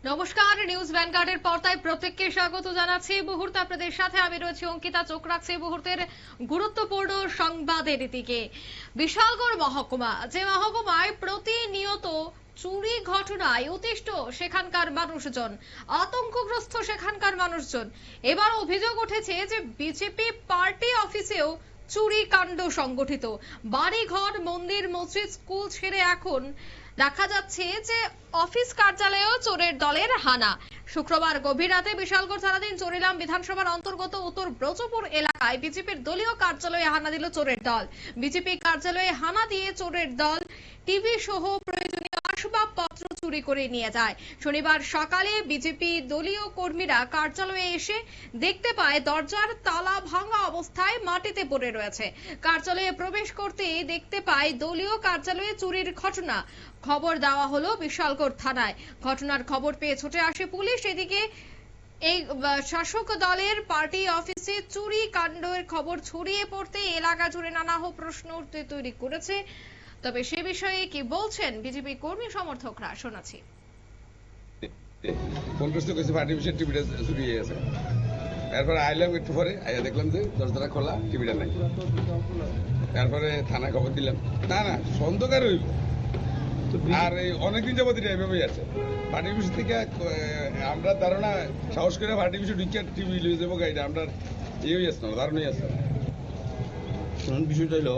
নমস্কার, নিউজ ভ্যানগার্ডের পর্দায় প্রত্যেককে স্বাগত জানাচ্ছি। মুহূর্তে আপনাদের সাথে আমি রয়েছি অঙ্কিতা। চোখ রাখছি মুহূর্তের গুরুত্বপূর্ণ সংবাদের দিকে। বিশালগড় মহকুমা, যে মহকুমায় প্রতিনিয়ত চুরি ঘটনায় অতিষ্ঠ সেখানকার মানুষজন, আতঙ্কগ্রস্ত সেখানকার মানুষজন। এবার অভিযোগ উঠেছে যে বিজেপি পার্টি অফিসেও চুরি কাণ্ড সংগঠিত। বাড়িঘর, মন্দির, মসজিদ, স্কুল ছেড়ে এখন দেখা যাচ্ছে যে অফিস কার্যালয়েও চোরের দলের হানা। শুক্রবার গভীর রাতে বিশালগড় থানাধীন চরিলাম বিধানসভার অন্তর্গত উত্তর ব্রজপুর এলাকায় বিজেপির দলীয় কার্যালয়ে হানা দিল চোরের দল। বিজেপি কার্যালয়ে হানা দিয়ে চোরের দল টিভি সহ প্রয়োজনীয় আসবাবপত্র চুরি করে নিয়ে যায়। শনিবার সকালে বিজেপি দলীয় কর্মীরা কার্যালয়ে এসে দেখতে পায় দরজার তালা ভাঙা অবস্থায় মাটিতে পড়ে রয়েছে। কার্যালয়ে প্রবেশ করতেই দেখতে পায় দলীয় কার্যালয়ে চুরির ঘটনা। খবর দেওয়া হলো বিশালগড় থানায়। ঘটনার খবর পেয়ে ছুটে আসে পুলিশ। এদিকে এই শাসক দলের পার্টি অফিসে চুরি কাণ্ডের খবর ছড়িয়ে পড়তে এলাকা জুড়ে নানা প্রশ্ন উঠতে তৈরি করেছে। তবে সে বিষয়ে কি বলছেন বিজেপি কর্মী সমর্থকরা, শোনাচ্ছি। ফোন করতে কইছে পার্টি অফিসের টিভিটা চুরি হয়ে গেছে। তারপরে আইলাম একটু পরে, আইয়া দেখলাম যে দরজাটা খোলা, টিভিটা নাই। তারপরে থানায় খবর দিলাম, না সন্দেহকার হইব। আর এই অনেকদিন যাবত এটা এভাবেই আছে। পার্টি অফিস থেকে আমরা ধারণা সাহস করে পার্টি অফিসে ঢুকিয়ে টিভি লিয়ে যাবো গাড়িটা, আমরা এই আছে না, ধারণাই আছে না। বিষয়টা হইলো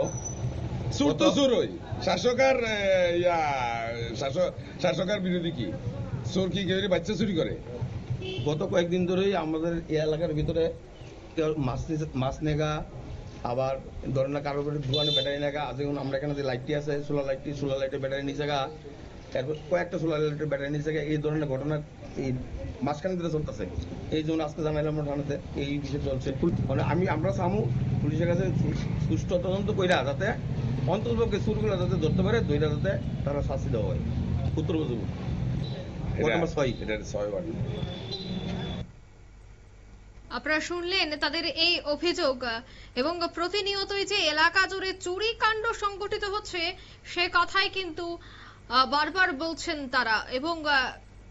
চোর তো চোর ওই শাসক আর শাসকার বিরোধী কি চোর কি কেউ বাচ্চা চুরি করে? গত কয়েকদিন ধরেই আমাদের এই এলাকার ভিতরে মাছ নেগা, আবার ধরেন না কারো দোকানে ব্যাটারি নেগা। আজ যেমন আমরা এখানে যে লাইটটি আছে, সোলার লাইটের ব্যাটারি নিচে গা, তারপর কয়েকটা সোলার লাইটের ব্যাটারি নিচে গা, এই ধরনের ঘটনা এই মাঝখানে ধরে চলতেছে। এই জন্য আজকে জানাইলাম আমরা থানাতে এই বিষয় চলছে। মানে আমরা সামু পুলিশের কাছে সুষ্ঠু তদন্ত কইরা যাতে অন্ততপক্ষে চুরগুলো যাতে ধরতে পারে, দইটা যাতে তারা শাস্তি দেওয়া হয়। উত্তর বুঝবো আপনারা শুনলেন তাদের এই অভিযোগ। এবং প্রতিনিয়তই যে এলাকা জুড়ে চুরি কাণ্ড সংঘটিত হচ্ছে সে কথাই কিন্তু বারবার বলছেন তারা। এবং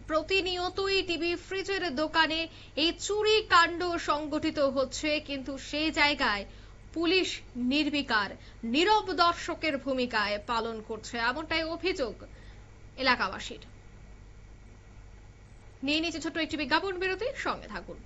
প্রতিনিয়তই টিভি ফ্রিজের দোকানে এই চুরি কাণ্ড সংঘটিত হচ্ছে, কিন্তু সেই জায়গায় পুলিশ নির্বিকার, নীরব দর্শকের ভূমিকায় পালন করছে, এমনটাই অভিযোগ এলাকাবাসীর। নিয়ে নিচে ছোট্ট একটি বিজ্ঞাপন বিরতি, সঙ্গে থাকুন।